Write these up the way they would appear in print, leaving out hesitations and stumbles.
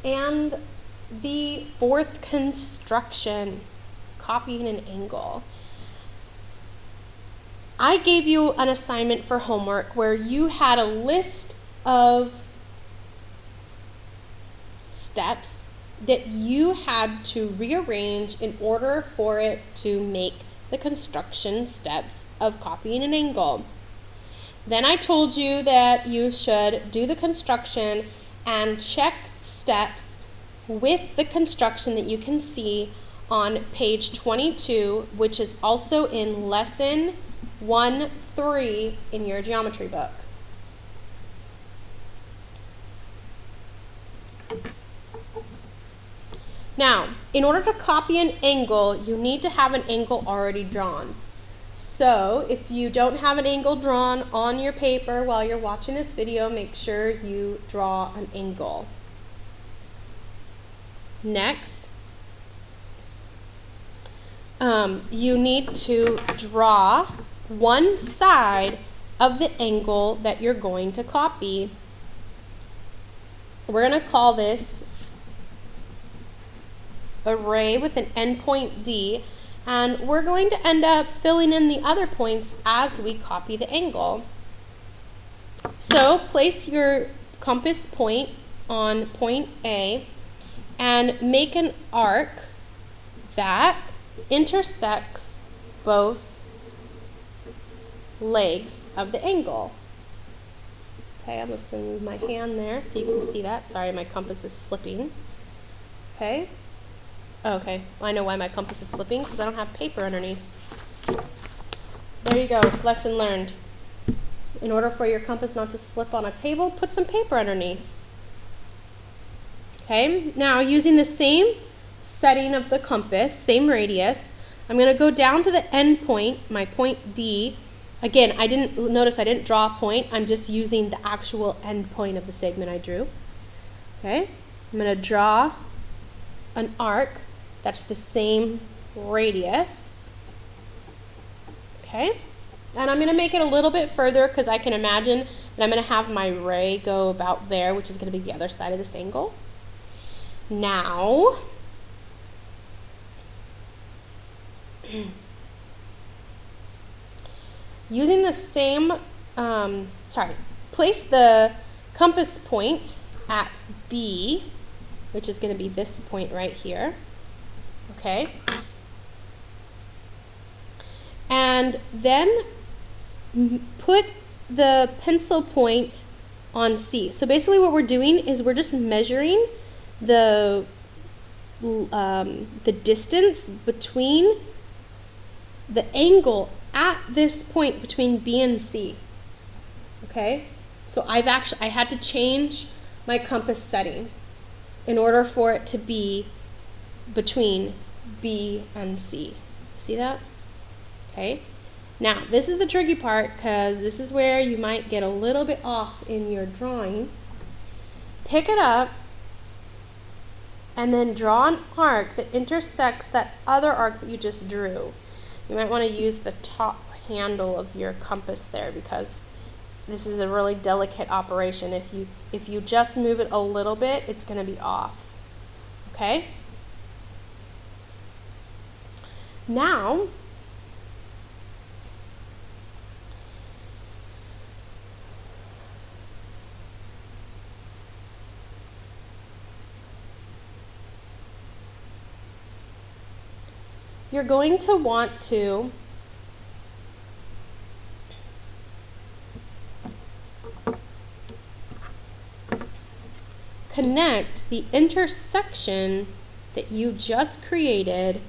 And the fourth construction, copying an angle. I gave you an assignment for homework where you had a list of steps that you had to rearrange in order for it to make the construction steps of copying an angle. Then I told you that you should do the construction and check steps with the construction that you can see on page 22, which is also in lesson 1-3 in your geometry book. Now, in order to copy an angle, you need to have an angle already drawn. So, if you don't have an angle drawn on your paper while you're watching this video, make sure you draw an angle. Next, you need to draw one side of the angle that you're going to copy. We're going to call this a ray with an endpoint D, and we're going to end up filling in the other points as we copy the angle. So place your compass point on point A and make an arc that intersects both legs of the angle. Okay, I'm just going to move my hand there so you can see that. Sorry, my compass is slipping. Okay. Okay, I know why my compass is slipping, because I don't have paper underneath. There you go, lesson learned. In order for your compass not to slip on a table, put some paper underneath. Okay, now using the same setting of the compass, same radius, I'm going to go down to the end point, my point D. Again, I didn't draw a point, I'm just using the actual end point of the segment I drew. Okay, I'm going to draw an arc that's the same radius. Okay, and I'm going to make it a little bit further because I can imagine that I'm going to have my ray go about there, which is going to be the other side of this angle. Now, using the same, place the compass point at B, which is going to be this point right here. Okay. And then put the pencil point on C. So basically what we're doing is we're just measuring the distance between the angle at this point between B and C. Okay? So I had to change my compass setting in order for it to be between B and C. See that? Okay. Now, this is the tricky part because this is where you might get a little bit off in your drawing. Pick it up and then draw an arc that intersects that other arc that you just drew. You might want to use the top handle of your compass there because this is a really delicate operation. If you just move it a little bit, it's going to be off. Okay? Now, you're going to want to connect the intersection that you just created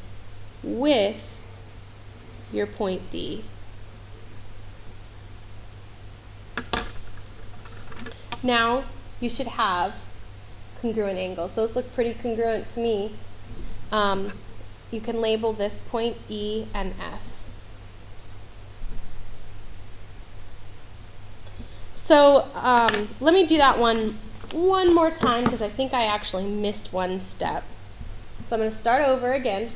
with your point D. Now you should have congruent angles. Those look pretty congruent to me. You can label this point E and F. So let me do that one more time because I think I actually missed one step. So I'm going to start over again.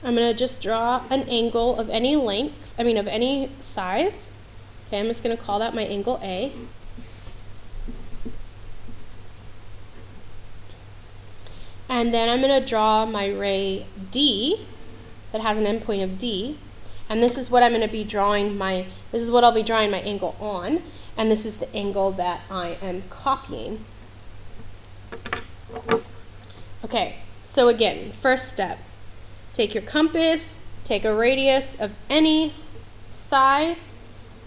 I'm going to just draw an angle of any length, of any size. Okay, I'm just going to call that my angle A. And then I'm going to draw my ray D that has an endpoint of D. And this is what I'm going to be drawing this is what I'll be drawing my angle on. And this is the angle that I am copying. Okay, so again, first step. Take your compass, take a radius of any size,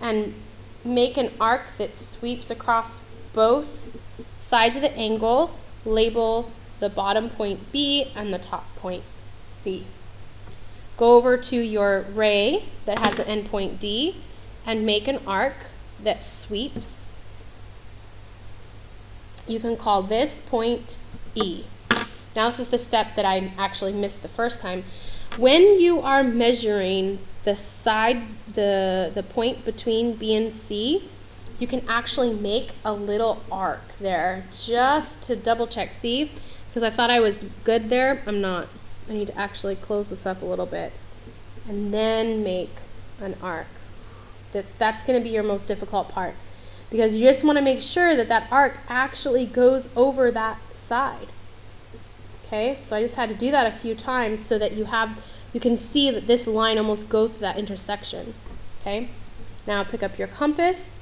and make an arc that sweeps across both sides of the angle. Label the bottom point B and the top point C. Go over to your ray that has the endpoint D and make an arc that sweeps. You can call this point E. Now this is the step that I actually missed the first time. When you are measuring the side, the point between B and C, you can actually make a little arc there just to double check. See, because I thought I was good there, I'm not. I need to actually close this up a little bit and then make an arc. That's going to be your most difficult part, because you just want to make sure that that arc actually goes over that side. Okay, so I just had to do that a few times so that you can see that this line almost goes to that intersection. Okay, now pick up your compass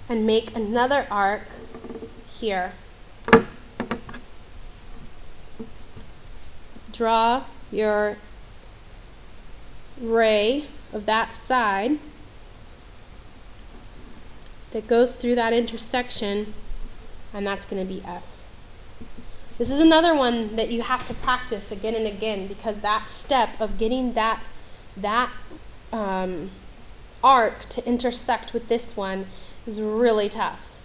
and make another arc here. Draw your ray of that side that goes through that intersection, and that's going to be F. This is another one that you have to practice again and again, because that step of getting that arc to intersect with this one is really tough.